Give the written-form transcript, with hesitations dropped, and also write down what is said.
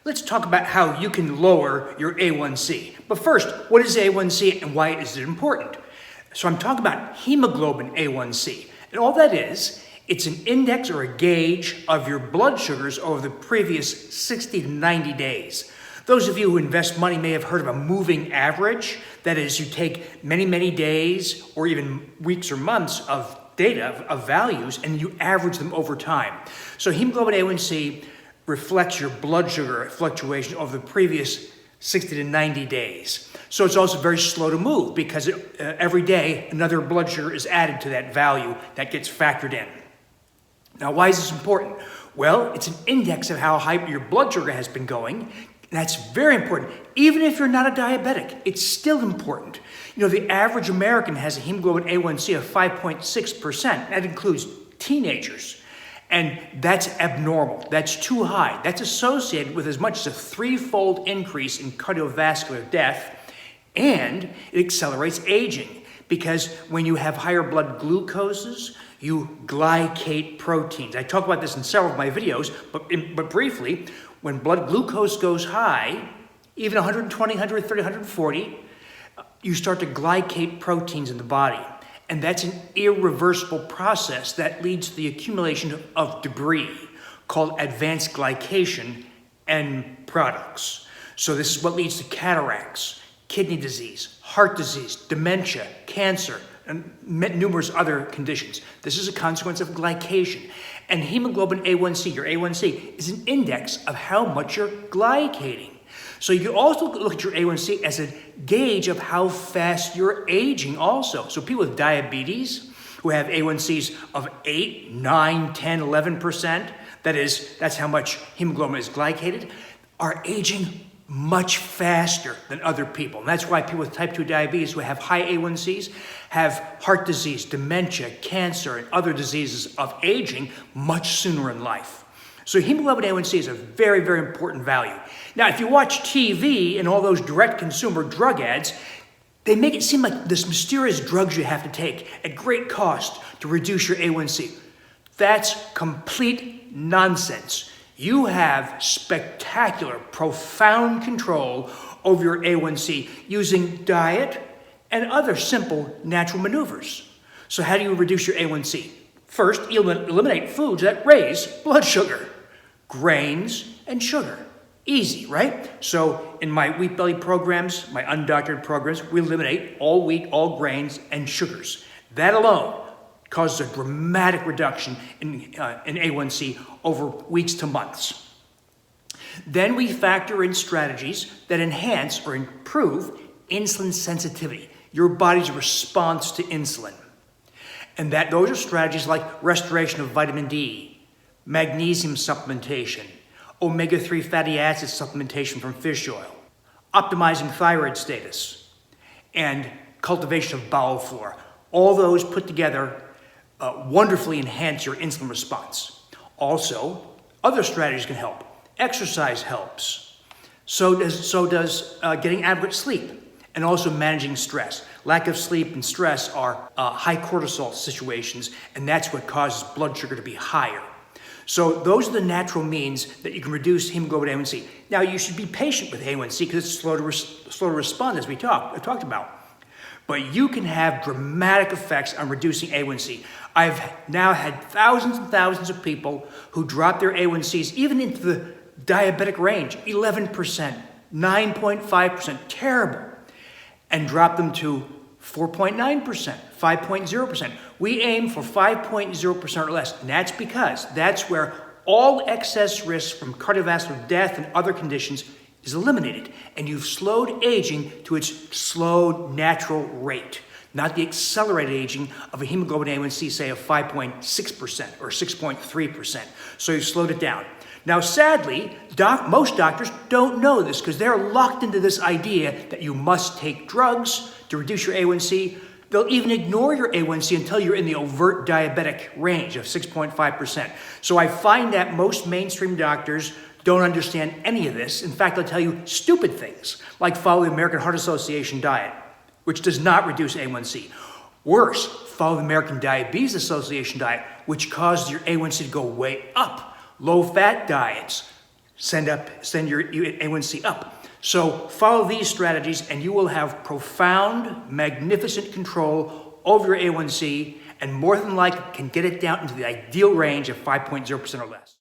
Let's talk about how you can lower your A1c. But first, what is A1c and why is it important? So I'm talking about hemoglobin A1c. And all that is, it's an index or a gauge of your blood sugars over the previous 60 to 90 days. Those of you who invest money may have heard of a moving average. That is, you take many days or even weeks or months of data, of values, and you average them over time. So hemoglobin A1c reflects your blood sugar fluctuation over the previous 60 to 90 days. So it's also very slow to move because every day another blood sugar is added to that value that gets factored in. Now, why is this important? Well, it's an index of how high your blood sugar has been going. That's very important. Even if you're not a diabetic, it's still important. You know, the average American has a hemoglobin A1c of 5.6%. That includes teenagers. And that's abnormal. That's too high. That's associated with as much as a 3-fold increase in cardiovascular death, and it accelerates aging because when you have higher blood glucoses, you glycate proteins. I talk about this in several of my videos, but briefly, when blood glucose goes high, even 120, 130, 140, you start to glycate proteins in the body. And that's an irreversible process that leads to the accumulation of debris called advanced glycation end products. So this is what leads to cataracts, kidney disease, heart disease, dementia, cancer, and numerous other conditions. This is a consequence of glycation. And hemoglobin A1c, your A1c, is an index of how much you're glycating. So you can also look at your A1c as a gauge of how fast you're aging also. So people with diabetes who have A1cs of 8, 9, 10, 11%, that's how much hemoglobin is glycated, are aging much faster than other people. And that's why people with type 2 diabetes who have high A1cs have heart disease, dementia, cancer, and other diseases of aging much sooner in life. So hemoglobin A1c is a very important value. Now, if you watch TV and all those direct consumer drug ads, they make it seem like this mysterious drugs you have to take at great cost to reduce your A1c. That's complete nonsense. You have spectacular, profound control over your A1c using diet and other simple natural maneuvers. So how do you reduce your A1c? First, you eliminate foods that raise blood sugar, grains and sugar. Easy, right? So in my wheat belly programs, my undoctored programs, we eliminate all wheat, all grains, and sugars. That alone causes a dramatic reduction in A1c over weeks to months. Then we factor in strategies that enhance or improve insulin sensitivity, your body's response to insulin. And those are strategies like restoration of vitamin D, magnesium supplementation, omega-3 fatty acid supplementation from fish oil, optimizing thyroid status, and cultivation of bowel flora. All those put together wonderfully enhance your insulin response. Also, other strategies can help. Exercise helps. So does getting adequate sleep, and also managing stress. Lack of sleep and stress are high cortisol situations, and that's what causes blood sugar to be higher. So those are the natural means that you can reduce hemoglobin A1c. Now, you should be patient with A1c because it's slow to respond, as we talked about. But you can have dramatic effects on reducing A1c. I've now had thousands and thousands of people who drop their A1cs even into the diabetic range, 11%, 9.5%, terrible, and drop them to 4.9%, 5.0%. We aim for 5.0% or less, and that's because that's where all excess risk from cardiovascular death and other conditions is eliminated, and you've slowed aging to its slow natural rate, not the accelerated aging of a hemoglobin A1c, say, of 5.6% or 6.3%. So you've slowed it down. Now, sadly, most doctors don't know this because they're locked into this idea that you must take drugs to reduce your A1c. They'll even ignore your A1c until you're in the overt diabetic range of 6.5%. So I find that most mainstream doctors don't understand any of this. In fact, they'll tell you stupid things, like follow the American Heart Association diet, which does not reduce A1c. Worse, follow the American Diabetes Association diet, which causes your A1c to go way up. Low-fat diets, send your A1C up. So follow these strategies and you will have profound, magnificent control over your A1C, and more than likely can get it down into the ideal range of 5.0% or less.